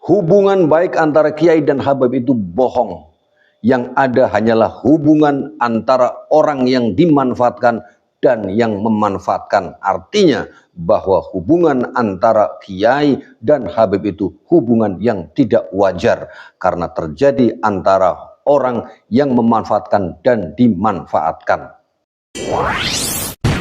Hubungan baik antara kiai dan habib itu bohong. Yang ada hanyalah hubungan antara orang yang dimanfaatkan dan yang memanfaatkan. Artinya bahwa hubungan antara kiai dan habib itu hubungan yang tidak wajar karena terjadi antara orang yang memanfaatkan dan dimanfaatkan.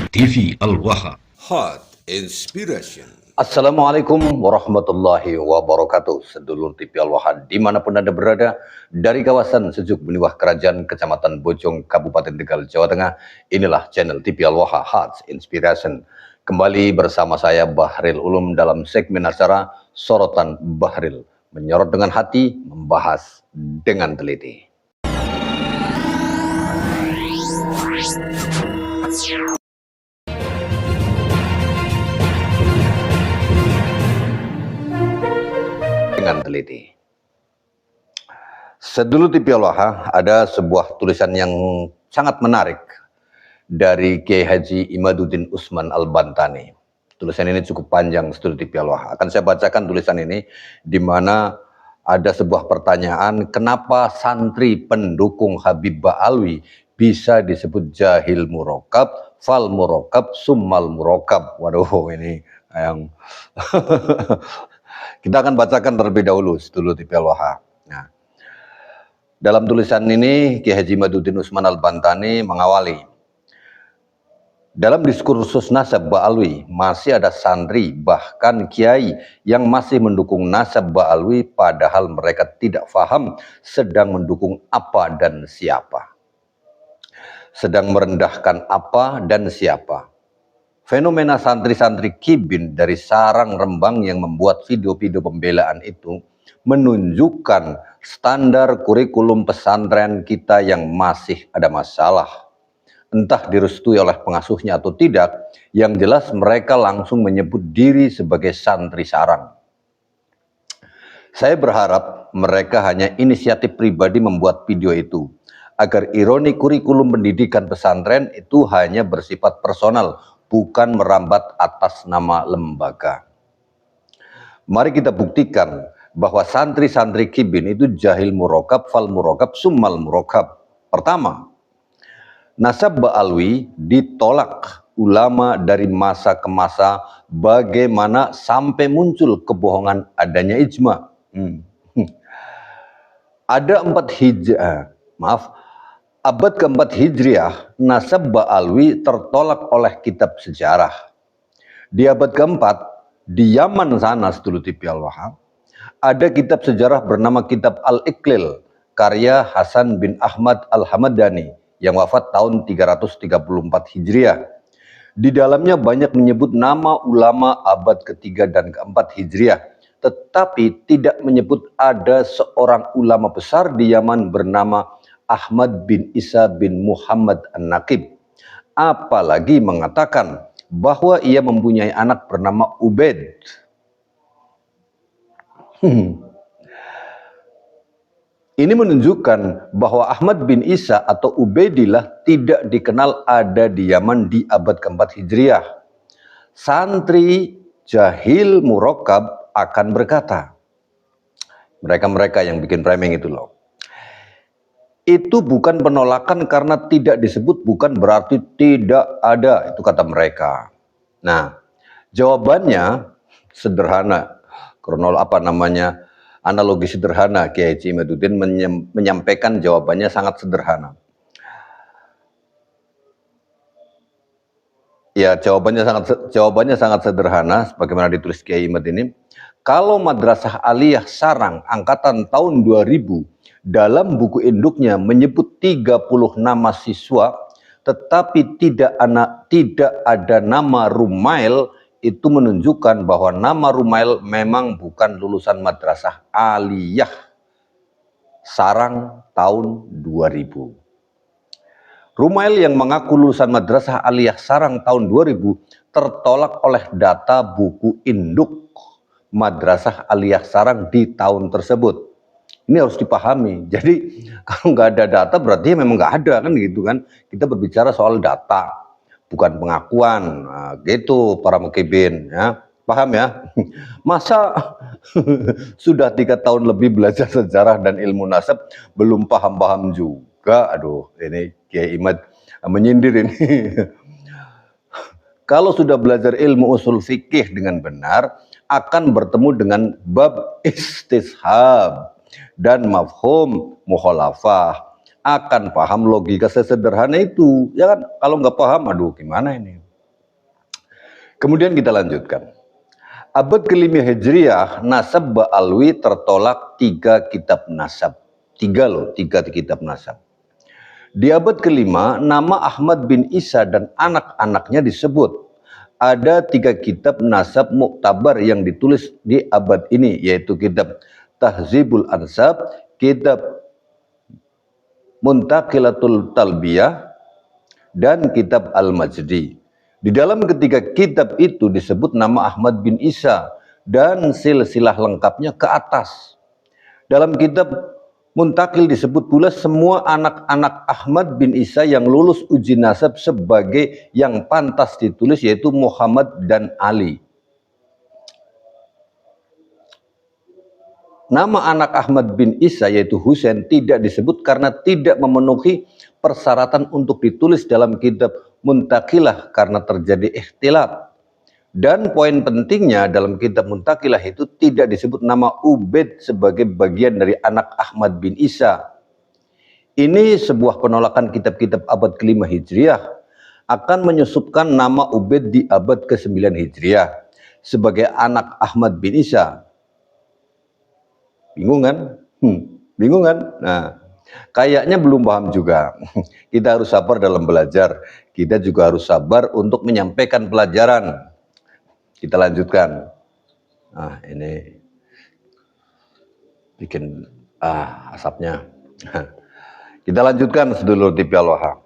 TV Al-Waha Heart Inspiration. Assalamualaikum warahmatullahi wabarakatuh. Sedulur TV Al-Waha dimanapun Anda berada, dari kawasan Sejuk Beniwah Kerajaan Kecamatan Bojong Kabupaten Tegal Jawa Tengah, inilah channel TV Al-Waha Heart Inspiration. Kembali bersama saya Bahril Ulum dalam segmen acara Sorotan Bahril, menyorot dengan hati, membahas dengan teliti. Dengan teliti. Sedulur TV Al-Waha, ada sebuah tulisan yang sangat menarik dari Kiai Haji Imaduddin Usman Al-Bantani. Tulisan ini cukup panjang, sedulur TV Al-Waha. Akan saya bacakan tulisan ini, di mana ada sebuah pertanyaan, kenapa santri pendukung Habib Ba'alwi bisa disebut jahil murokab, fal murokab, summal murokab. Waduh, ini yang kita akan bacakan terlebih dahulu, sedulur TV Al-Waha. Nah, dalam tulisan ini, Kiai Haji Imaduddin Usman Al-Bantani mengawali, dalam diskursus nasab Ba'alwi, masih ada santri, bahkan kiai yang masih mendukung nasab Ba'alwi, padahal mereka tidak paham sedang mendukung apa dan siapa. Sedang merendahkan apa dan siapa. Fenomena santri-santri kibin dari sarang Rembang yang membuat video-video pembelaan itu menunjukkan standar kurikulum pesantren kita yang masih ada masalah. Entah direstui oleh pengasuhnya atau tidak, yang jelas mereka langsung menyebut diri sebagai santri sarang. Saya berharap mereka hanya inisiatif pribadi membuat video itu, agar ironi kurikulum pendidikan pesantren itu hanya bersifat personal, bukan merambat atas nama lembaga. Mari kita buktikan bahwa santri-santri kibin itu jahil murokab, fal murokab, summal murokab. Pertama, nasab Ba'alwi ditolak ulama dari masa ke masa, bagaimana sampai muncul kebohongan adanya ijma. Ada abad keempat Hijriah, nasab Ba'alwi tertolak oleh kitab sejarah. Di abad keempat, di Yaman sana, sedulur TV Al-Waha, ada kitab sejarah bernama Kitab Al-Iqlil, karya Hasan bin Ahmad Al-Hamadani, yang wafat tahun 334 Hijriah. Di dalamnya banyak menyebut nama ulama abad ketiga dan keempat Hijriah, tetapi tidak menyebut ada seorang ulama besar di Yaman bernama Ahmad bin Isa bin Muhammad An-Naqib. Apalagi mengatakan bahwa ia mempunyai anak bernama Ubaid. Ini menunjukkan bahwa Ahmad bin Isa atau Ubaidillah tidak dikenal ada di Yaman di abad keempat Hijriah. Santri jahil murokab akan berkata, mereka-mereka yang bikin framing itu loh, itu bukan penolakan karena tidak disebut bukan berarti tidak ada, itu kata mereka. Nah, jawabannya sederhana, analogi sederhana. Kiai Haji Imaduddin menyampaikan jawabannya sangat sederhana. Ya, jawabannya sangat sederhana, sebagaimana ditulis Kiai Imad ini. Kalau Madrasah Aliyah Sarang angkatan tahun 2000 dalam buku induknya menyebut 30 nama siswa, tetapi tidak ada nama Rumail, itu menunjukkan bahwa nama Rumail memang bukan lulusan Madrasah Aliyah Sarang tahun 2000. Rumail yang mengaku lulusan Madrasah Aliyah Sarang tahun 2000 tertolak oleh data buku induk Madrasah Aliyah Sarang di tahun tersebut. Ini harus dipahami. Jadi kalau nggak ada data berarti memang nggak ada, kan gitu kan. Kita berbicara soal data, bukan pengakuan. Nah, gitu para mukibin ya. Paham ya? Masa sudah 3 tahun lebih belajar sejarah dan ilmu nasab belum paham-paham juga? Aduh, ini Kiai Imad menyindir ini. Kalau sudah belajar ilmu usul fikih dengan benar, akan bertemu dengan bab istishab dan mafhum mukhalafah. Akan paham logika sesederhana itu. Ya kan? Kalau nggak paham, aduh gimana ini? Kemudian kita lanjutkan. Abad ke-5 Hijriah, nasab Ba'alwi tertolak 3 kitab nasab. 3 kitab nasab. Di abad ke-5, nama Ahmad bin Isa dan anak-anaknya disebut. Ada 3 kitab nasab muktabar yang ditulis di abad ini, yaitu kitab Tahzibul Ansab, kitab Muntaqilatul Talbiyah, dan kitab Al-Majdi. Di dalam ketiga kitab itu disebut nama Ahmad bin Isa dan silsilah lengkapnya ke atas. Dalam kitab Muntakil disebut pula semua anak-anak Ahmad bin Isa yang lulus uji nasab sebagai yang pantas ditulis, yaitu Muhammad dan Ali. Nama anak Ahmad bin Isa yaitu Husain tidak disebut karena tidak memenuhi persyaratan untuk ditulis dalam kitab Muntakilah karena terjadi ikhtilat. Dan poin pentingnya dalam kitab Muntakilah itu tidak disebut nama Ubaid sebagai bagian dari anak Ahmad bin Isa. Ini sebuah penolakan kitab-kitab abad ke-5 Hijriah akan menyusupkan nama Ubaid di abad ke-9 Hijriah sebagai anak Ahmad bin Isa. Bingung kan? Bingung kan? Nah, kayaknya belum paham juga. Kita harus sabar dalam belajar. Kita juga harus sabar untuk menyampaikan pelajaran. Kita lanjutkan. Nah, ini bikin asapnya. Kita lanjutkan sedulur TV Al-Waha.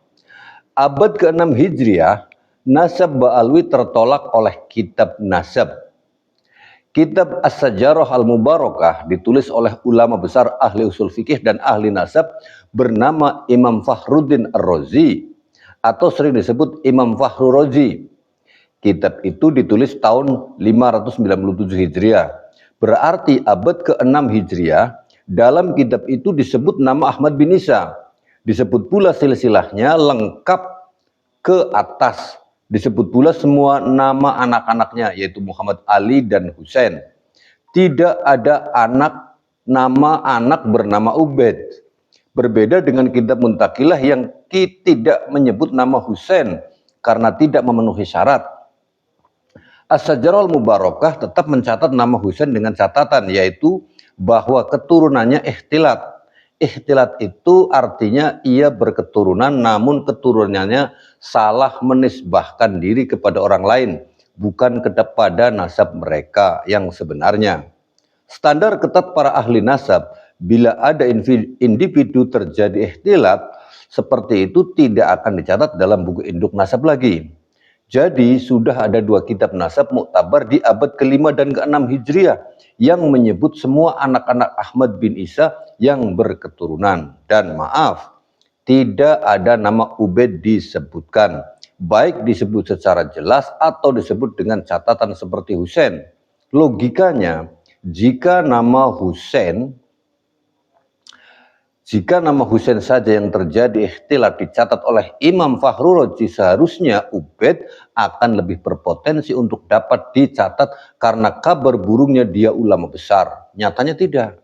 Abad ke-6 Hijriah, nasab Ba'alwi tertolak oleh kitab nasab. Kitab As-Sajarah Al-Mubarakah ditulis oleh ulama besar ahli usul fikih dan ahli nasab bernama Imam Fakhruddin Ar-Razi atau sering disebut Imam Fakhru Razi. Kitab itu ditulis tahun 597 Hijriah. Berarti abad ke-6 Hijriah. Dalam kitab itu disebut nama Ahmad bin Isa. Disebut pula silsilahnya lengkap ke atas. Disebut pula semua nama anak-anaknya, yaitu Muhammad, Ali, dan Husain. Tidak ada nama anak bernama Ubaid. Berbeda dengan kitab Muntakilah yang tidak menyebut nama Husain karena tidak memenuhi syarat. As-Sajarah Al-Mubarakah tetap mencatat nama Husain dengan catatan, yaitu bahwa keturunannya ikhtilat. Ikhtilat itu artinya ia berketurunan namun keturunannya salah menisbahkan diri kepada orang lain, bukan kepada nasab mereka yang sebenarnya. Standar ketat para ahli nasab, bila ada individu terjadi ikhtilat, seperti itu tidak akan dicatat dalam buku induk nasab lagi. Jadi sudah ada 2 kitab nasab muktabar di abad ke-5 dan ke-6 Hijriah yang menyebut semua anak-anak Ahmad bin Isa yang berketurunan. Dan maaf, tidak ada nama Ubaid disebutkan, baik disebut secara jelas atau disebut dengan catatan seperti Husain. Logikanya, jika nama Husain saja yang terjadi ikhtilat dicatat oleh Imam Fakhru Razi, seharusnya Ubaid akan lebih berpotensi untuk dapat dicatat karena kabar burungnya dia ulama besar. Nyatanya tidak.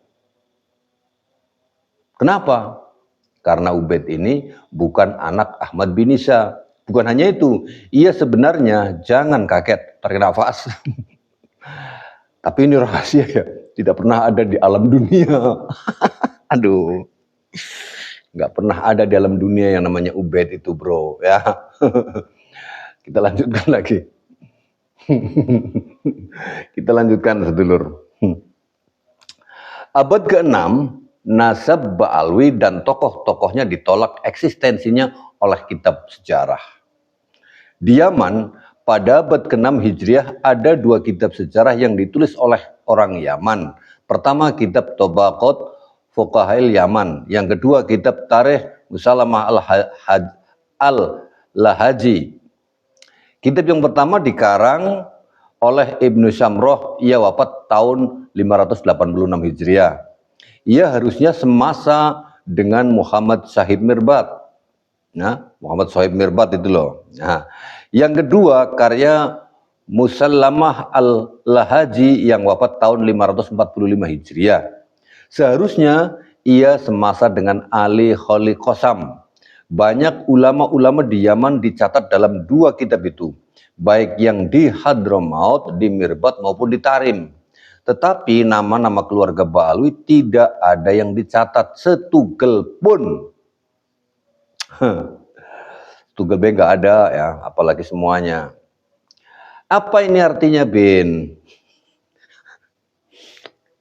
Kenapa? Karena Ubaid ini bukan anak Ahmad bin Isa. Bukan hanya itu, ia sebenarnya, jangan kaget, tarik nafas. Tapi ini rahasia ya, tidak pernah ada di alam dunia. Aduh. Nggak pernah ada di dalam dunia yang namanya Ubaid itu, bro, ya. Kita lanjutkan lagi. Kita lanjutkan sedulur. Abad ke-6, nasab Ba'alwi dan tokoh-tokohnya ditolak eksistensinya oleh kitab sejarah. Di Yaman, pada abad ke-6 Hijriah ada 2 kitab sejarah yang ditulis oleh orang Yaman. Pertama, kitab Tobaqot Fuqahail Yaman. Yang kedua, kitab Tarikh Musalamah Al-Lahaji. Kitab yang pertama dikarang oleh Ibnu Syamroh, ia wafat tahun 586 Hijriah. Ia harusnya semasa dengan Muhammad Syahid Mirbad. Nah, Muhammad Syahid Mirbad itu loh. Nah, yang kedua karya Musallamah al-Lahaji yang wafat tahun 545 Hijriah. Seharusnya ia semasa dengan Ali Kholi Qasam. Banyak ulama-ulama di Yaman dicatat dalam dua kitab itu, baik yang di Hadramaut, di Mirbat maupun di Tarim. Tetapi nama-nama keluarga Ba'alwi tidak ada yang dicatat setugel pun. Setugel B nggak ada ya, apalagi semuanya. Apa ini artinya, Bin?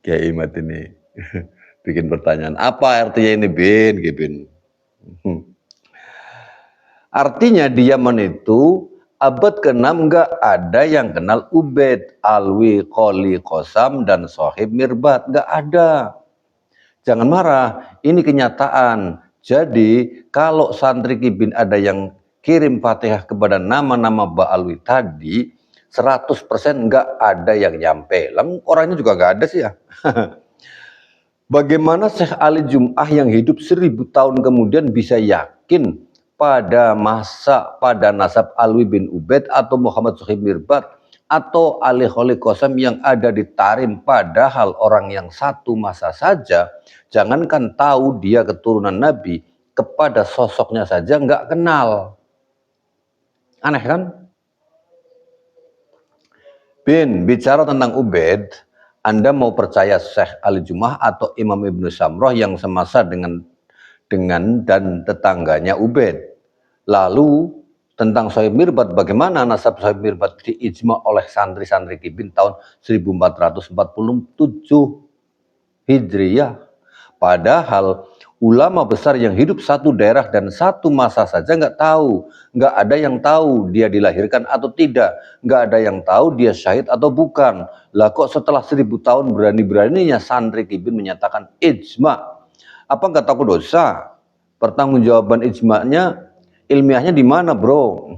Kiai Imat ini bikin pertanyaan. Apa artinya ini, Bin? Bin. Artinya di Yaman itu abad ke-6 nggak ada yang kenal Ubaid, Alwi, Kholi, Qasam, dan Sohib Mirbat. Nggak ada. Jangan marah, ini kenyataan. Jadi kalau santri Kibin ada yang kirim Fatihah kepada nama-nama Ba'alwi tadi, 100% nggak ada yang nyampe. Orangnya juga nggak ada sih ya. Bagaimana Syekh Ali Jum'ah yang hidup 1000 tahun kemudian bisa yakin pada nasab Alwi bin Ubaid atau Muhammad Sohib Mirbat atau Ali Kholi Qasam yang ada di Tarim, padahal orang yang satu masa saja, jangankan tahu dia keturunan Nabi, kepada sosoknya saja nggak kenal. Aneh kan? Bin, bicara tentang Ubaid, Anda mau percaya Syekh Ali Jum'ah atau Imam Ibnu Syamroh yang semasa dengan dan tetangganya Ubaid? Lalu tentang Sohib Mirbat, bagaimana nasab Sohib Mirbat diijma oleh santri-santri Kibin tahun 1447 Hijriah. Padahal ulama besar yang hidup satu daerah dan satu masa saja nggak tahu. Nggak ada yang tahu dia dilahirkan atau tidak. Nggak ada yang tahu dia syahid atau bukan. Lah kok setelah 1000 tahun berani-beraninya santri Kibin menyatakan ijma. Apa nggak takut dosa? Pertanggungjawaban ijma'nya ilmiahnya di mana, bro?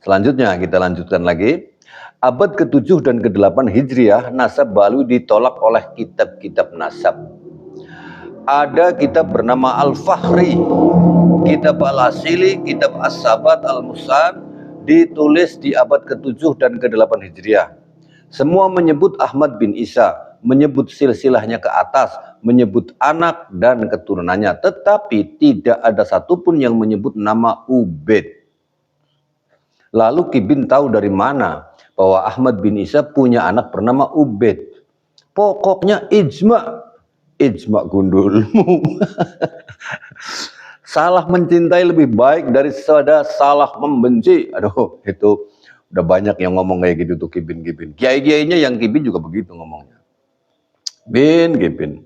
Selanjutnya kita lanjutkan lagi. Abad ke-7 dan ke-8 Hijriah, nasab Ba'alwi ditolak oleh kitab-kitab nasab. Ada kitab bernama Al-Fahri, kitab Al-Asili, kitab As-Sabat Al-Musan, ditulis di abad ke-7 dan ke-8 Hijriah. Semua menyebut Ahmad bin Isa, menyebut silsilahnya ke atas, menyebut anak dan keturunannya, tetapi tidak ada satupun yang menyebut nama Ubaid. Lalu Kibin tahu dari mana bahwa Ahmad bin Isa punya anak bernama Ubaid? Pokoknya ijma gundulmu. Salah mencintai lebih baik daripada salah membenci. Aduh, itu udah banyak yang ngomong kayak gitu tuh Kibin. Kiai-kiainya yang Kibin juga begitu ngomongnya. Kibin.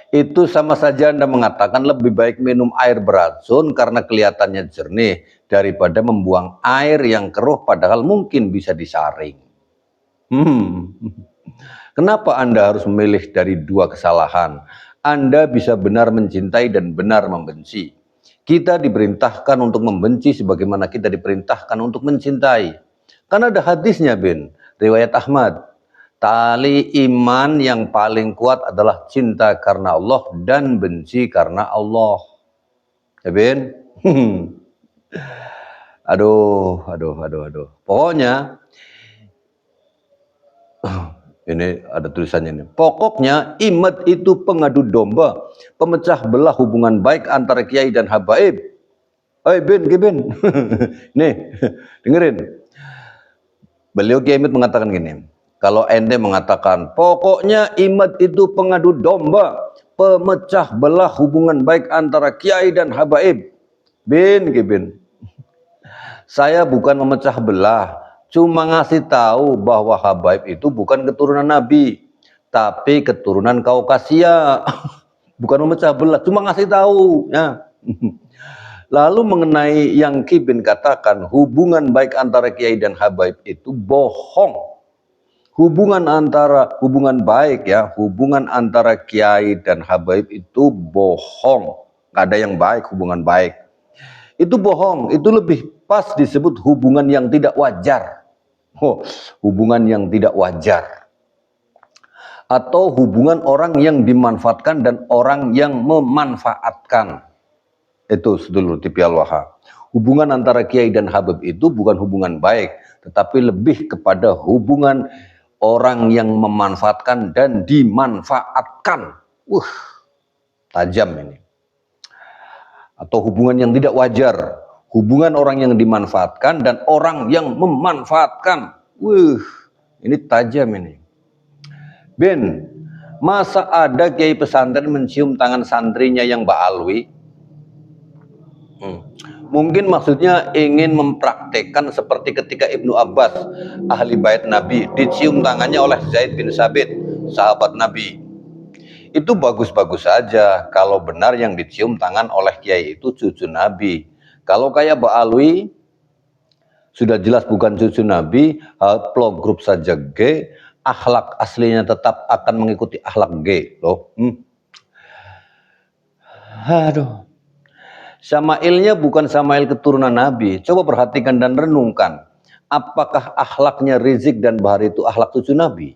Itu sama saja Anda mengatakan lebih baik minum air beracun karena kelihatannya jernih daripada membuang air yang keruh padahal mungkin bisa disaring. Kenapa Anda harus memilih dari dua kesalahan? Anda bisa benar mencintai dan benar membenci. Kita diperintahkan untuk membenci sebagaimana kita diperintahkan untuk mencintai. Karena ada hadisnya, Bin, riwayat Ahmad. Tali iman yang paling kuat adalah cinta karena Allah dan benci karena Allah. Ya, Bin? Aduh. Pokoknya ini ada tulisannya ini. Pokoknya imat itu pengadu domba, pemecah belah hubungan baik antara kiai dan habaib. Bin. Nih, dengerin. Beliau Kiai Imat mengatakan gini. Kalau ente mengatakan pokoknya imat itu pengadu domba, pemecah belah hubungan baik antara kiai dan habaib. Bin. Saya bukan memecah belah, cuma ngasih tahu bahwa habaib itu bukan keturunan Nabi, tapi keturunan Kaukasia. Bukan memecah belah, cuma ngasih tahu ya. Lalu mengenai yang Kibin katakan hubungan baik antara kiai dan habaib itu bohong. Hubungan baik ya, hubungan antara kiai dan habaib itu bohong. Gak ada yang baik hubungan baik. Itu bohong, itu lebih pas disebut hubungan yang tidak wajar. Oh, hubungan yang tidak wajar. Atau hubungan orang yang dimanfaatkan dan orang yang memanfaatkan. Itu sedulur TV Al-Waha. Hubungan antara Kiai dan Habib itu bukan hubungan baik, tetapi lebih kepada hubungan orang yang memanfaatkan dan dimanfaatkan. Tajam ini. Atau hubungan yang tidak wajar. Hubungan orang yang dimanfaatkan dan orang yang memanfaatkan. Ini tajam ini. Ben, masa ada kiai pesantren mencium tangan santrinya yang ba'alwi? Mungkin maksudnya ingin mempraktekkan seperti ketika Ibnu Abbas, ahli bait Nabi, dicium tangannya oleh Zaid bin Sabit, sahabat Nabi. Itu bagus-bagus saja kalau benar yang dicium tangan oleh kiai itu cucu Nabi. Kalau kayak ba'alwi, sudah jelas bukan cucu Nabi, plog grup saja G, akhlak aslinya tetap akan mengikuti akhlak G loh. Aduh. Samailnya bukan Samail keturunan Nabi. Coba perhatikan dan renungkan. Apakah akhlaknya Rizik dan Bahar itu akhlak cucu Nabi?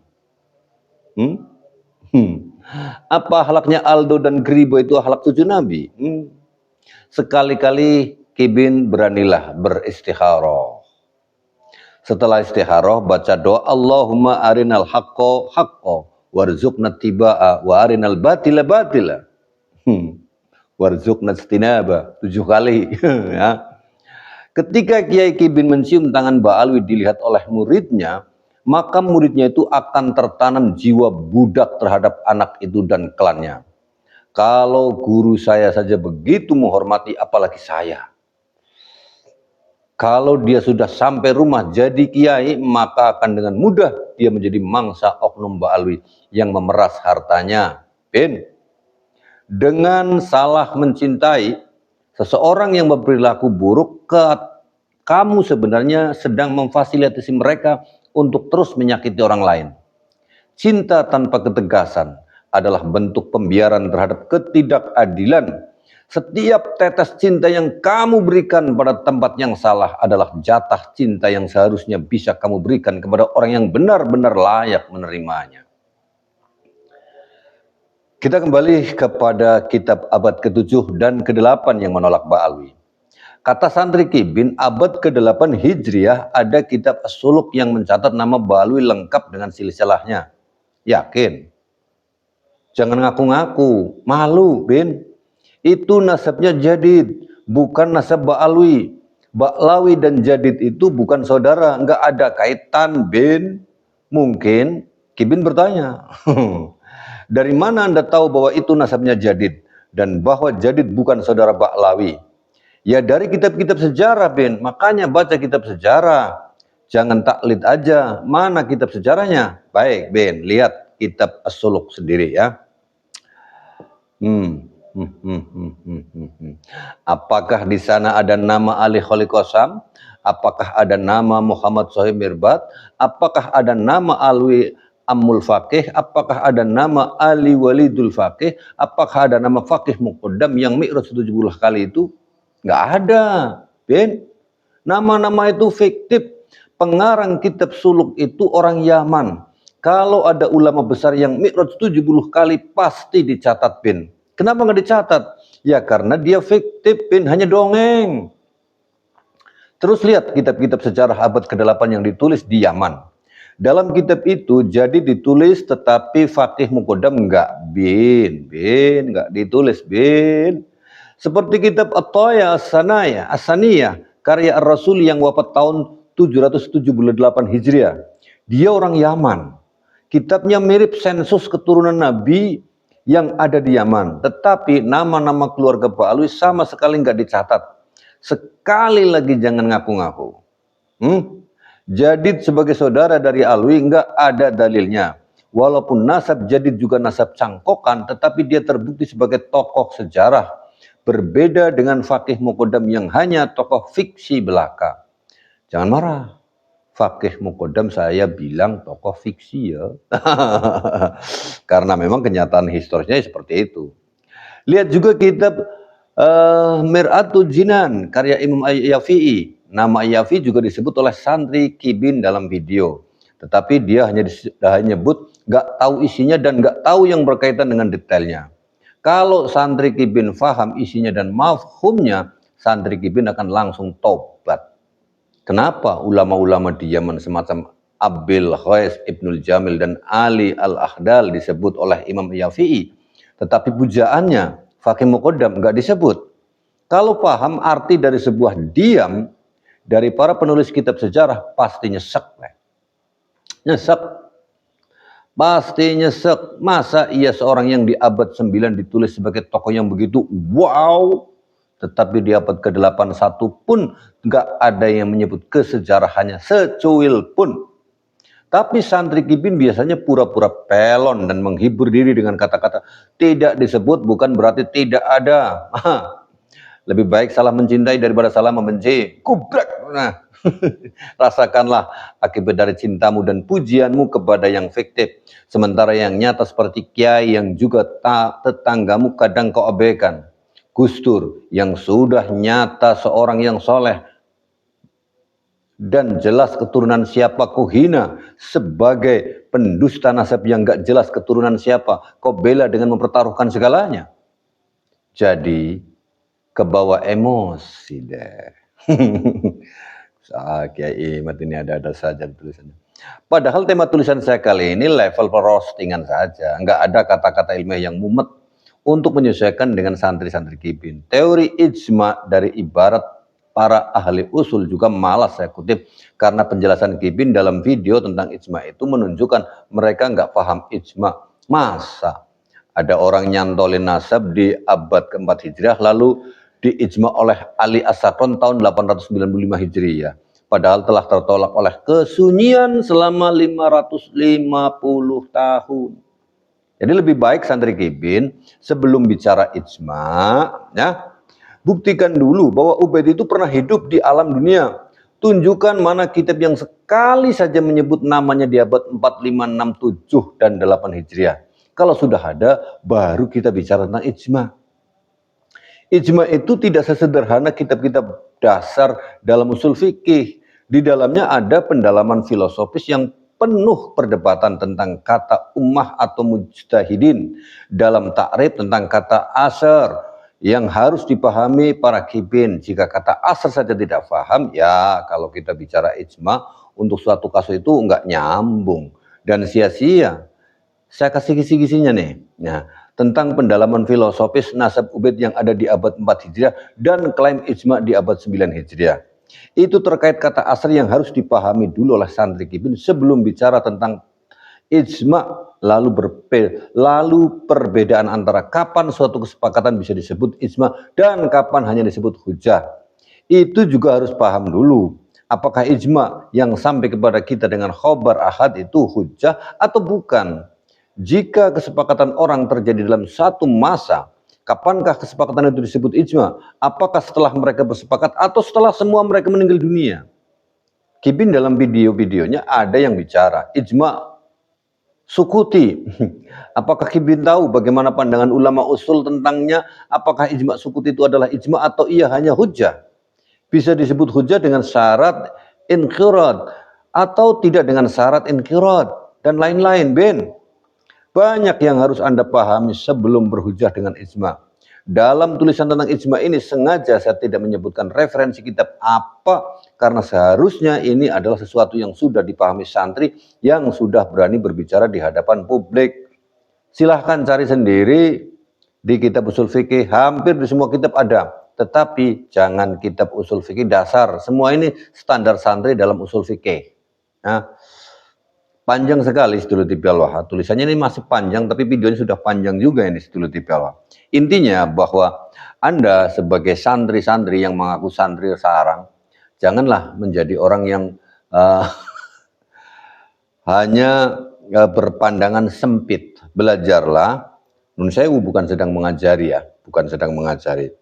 Apa akhlaknya Aldo dan Gribo itu akhlak cucu Nabi? Sekali-kali Kibin beranilah beristikharah. Setelah istikharah baca doa Allahumma arinal haqqo haqqo warzuqna tiba'a wa arinal batila batila warzuqna istinaba 7 kali. Ya. Ketika Kiai Kibin mencium tangan Ba'alwi dilihat oleh muridnya, maka muridnya itu akan tertanam jiwa budak terhadap anak itu dan klannya. Kalau guru saya saja begitu menghormati, apalagi saya. Kalau dia sudah sampai rumah jadi kiai, maka akan dengan mudah dia menjadi mangsa oknum Ba'alwi yang memeras hartanya. Dengan salah mencintai seseorang yang berperilaku buruk, kamu sebenarnya sedang memfasilitasi mereka untuk terus menyakiti orang lain. Cinta tanpa ketegasan adalah bentuk pembiaran terhadap ketidakadilan. Setiap tetes cinta yang kamu berikan pada tempat yang salah adalah jatah cinta yang seharusnya bisa kamu berikan kepada orang yang benar-benar layak menerimanya. Kita kembali kepada kitab abad ke-7 dan ke-8 yang menolak Ba'alwi. Kata santri Kibin, abad ke-8 Hijriah ada kitab As-Suluk yang mencatat nama Ba'alwi lengkap dengan silsilahnya. Yakin? Jangan ngaku-ngaku, malu, Bin. Itu nasabnya Jadid, bukan nasab Ba'alwi. Ba'lawi dan Jadid itu bukan saudara, enggak ada kaitan, Bin. Mungkin Kibin bertanya, dari mana Anda tahu bahwa itu nasabnya Jadid dan bahwa Jadid bukan saudara Ba'lawi? Ya dari kitab-kitab sejarah, Bin. Makanya baca kitab sejarah. Jangan taklid aja. Mana kitab sejarahnya? Baik, Bin. Lihat kitab As-Suluk sendiri ya. Apakah di sana ada nama Ali Kholi Qasam? Apakah ada nama Muhammad Sohib Mirbat? Apakah ada nama Alwi Ammul Faqih? Apakah ada nama Ali Walidul Faqih? Apakah ada nama Faqih Muqaddam yang mi'raj 70 kali itu? Nggak ada, Bin. Nama-nama itu fiktif. Pengarang kitab Suluk itu orang Yaman. Kalau ada ulama besar yang mi'raj 70 kali pasti dicatat, Bin. Kenapa nggak dicatat? Ya karena dia fiktif, Bin, hanya dongeng. Terus lihat kitab-kitab sejarah abad ke-8 yang ditulis di Yaman. Dalam kitab itu jadi ditulis tetapi Faqih Muqaddam enggak, Bin, enggak ditulis, Bin. Seperti kitab At-Taya As-Saniyah karya Ar-Rasul yang wafat tahun 778 Hijriah. Dia orang Yaman. Kitabnya mirip sensus keturunan Nabi yang ada di Yaman, tetapi nama-nama keluarga Ba'alwi sama sekali nggak dicatat. Sekali lagi jangan ngaku-ngaku. Jadid sebagai saudara dari Alwi nggak ada dalilnya. Walaupun nasab Jadid juga nasab cangkokan, tetapi dia terbukti sebagai tokoh sejarah. Berbeda dengan Faqih Muqaddam yang hanya tokoh fiksi belaka. Jangan marah. Faqih Muqaddam saya bilang tokoh fiksi ya. Karena memang kenyataan historisnya seperti itu. Lihat juga kitab Mir'atul Jinan karya Imam Yafi'i. nama Yafi juga disebut oleh santri Kibin dalam video. Tetapi dia hanya nyebut nggak tahu isinya dan nggak tahu yang berkaitan dengan detailnya. Kalau santri Kibin faham isinya dan mafhumnya, santri Kibin akan langsung tobat. Kenapa ulama-ulama di Yaman semacam Abil Khais Ibnul Jamil dan Ali Al-Ahdal disebut oleh Imam Yafi'i, tetapi pujaannya Fakih Muqaddam nggak disebut? Kalau paham arti dari sebuah diam dari para penulis kitab sejarah, pasti nyesek. Nyesek. Pasti nyesek. Masa iya seorang yang di abad 9 ditulis sebagai tokoh yang begitu wow, tetapi di abad ke-8 satu pun nggak ada yang menyebut kesejarahannya secuil pun. Tapi santri Kibin biasanya pura-pura pelon dan menghibur diri dengan kata-kata tidak disebut bukan berarti tidak ada. Lebih baik salah mencintai daripada salah membenci. Kubrek. Nah, rasakanlah akibat dari cintamu dan pujianmu kepada yang fiktif. Sementara yang nyata seperti kiai yang juga tetanggamu kadang kau abaikan. Gustur yang sudah nyata seorang yang soleh dan jelas keturunan siapa kau hina sebagai pendusta nasab yang gak jelas keturunan siapa kau bela dengan mempertaruhkan segalanya. Jadi kebawa emosi deh. Kiai Imat ini ada saja tulisannya. Padahal tema tulisan saya kali ini level perostingan saja, nggak ada kata-kata ilmiah yang mumet untuk menyesuaikan dengan santri-santri Kibin. Teori ijma dari ibarat para ahli usul juga malas saya kutip karena penjelasan Kibin dalam video tentang ijma itu menunjukkan mereka nggak paham ijma. Masa ada orang nyantolin nasab di abad ke-4 Hijriah lalu diijma oleh Ali As-Sakron tahun 895 Hijriah. Padahal telah tertolak oleh kesunyian selama 550 tahun. Jadi lebih baik santri Kibin sebelum bicara ijma, ya, buktikan dulu bahwa Ubaid itu pernah hidup di alam dunia. Tunjukkan mana kitab yang sekali saja menyebut namanya di abad 4, 5, 6, 7, dan 8 Hijriah. Kalau sudah ada, baru kita bicara tentang ijma. Ijma itu tidak sesederhana kitab-kitab dasar dalam usul fikih. Di dalamnya ada pendalaman filosofis yang penuh perdebatan tentang kata ummah atau mujtahidin, dalam takrif tentang kata asar yang harus dipahami para Kibin. Jika kata asar saja tidak paham, ya kalau kita bicara ijma untuk suatu kasus itu enggak nyambung dan sia-sia. Saya kasih kisi-kisinya nih. Nah, tentang pendalaman filosofis nasab Ubaid yang ada di abad 4 Hijriah dan klaim ijma di abad 9 Hijriah. Itu terkait kata asar yang harus dipahami dulu oleh santri Kibin sebelum bicara tentang ijma, lalu perbedaan antara kapan suatu kesepakatan bisa disebut ijma dan kapan hanya disebut hujah. Itu juga harus paham dulu. Apakah ijma yang sampai kepada kita dengan khobar ahad itu hujah atau bukan? Jika kesepakatan orang terjadi dalam satu masa, kapankah kesepakatan itu disebut ijma? Apakah setelah mereka bersepakat atau setelah semua mereka meninggal dunia? Kibin dalam video-videonya ada yang bicara ijma sukuti. Apakah Kibin tahu bagaimana pandangan ulama usul tentangnya? Apakah ijma sukuti itu adalah ijma atau ia hanya hujah? Bisa disebut hujah dengan syarat inqirad atau tidak dengan syarat inqirad dan lain-lain, Ben. Banyak yang harus Anda pahami sebelum berhujah dengan ijma. Dalam tulisan tentang ijma ini sengaja saya tidak menyebutkan referensi kitab apa, karena seharusnya ini adalah sesuatu yang sudah dipahami santri yang sudah berani berbicara di hadapan publik. Silahkan cari sendiri di kitab usul fikih, hampir di semua kitab ada. Tetapi jangan kitab usul fikih dasar. Semua ini standar santri dalam usul fikih. Nah, panjang sekali Sedulur TV Al-Waha. Tulisannya ini masih panjang, tapi videonya sudah panjang juga ini Sedulur TV Al-Waha. Intinya bahwa Anda sebagai santri-santri yang mengaku santri sarang, janganlah menjadi orang yang hanya berpandangan sempit. Belajarlah. Nun sewu bukan sedang mengajari ya, bukan sedang mengajari.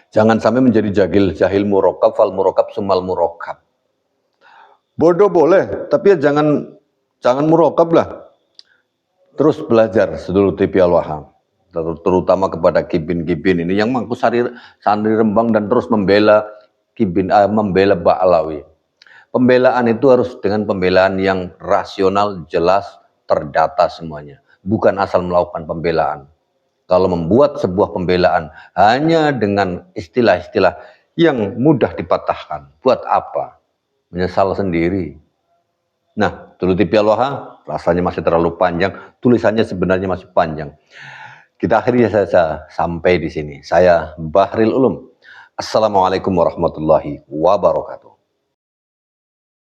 Jangan sampai menjadi jahil murokab, fal murokab, sumal murokab. Bodoh boleh, tapi ya jangan murokab lah. Terus belajar Sedulur TV Al-Waha, terutama kepada Kibin-Kibin ini yang mengaku santri Rembang dan terus membela membela Ba'alawi. Pembelaan itu harus dengan pembelaan yang rasional, jelas, terdata semuanya. Bukan asal melakukan pembelaan. Kalau membuat sebuah pembelaan hanya dengan istilah-istilah yang mudah dipatahkan, buat apa? Menyesal sendiri. Nah, Thuluthi Pialwaha rasanya masih terlalu panjang, tulisannya sebenarnya masih panjang. Kita akhirnya saja sampai di sini. Saya Bahril Ulum. Assalamualaikum warahmatullahi wabarakatuh.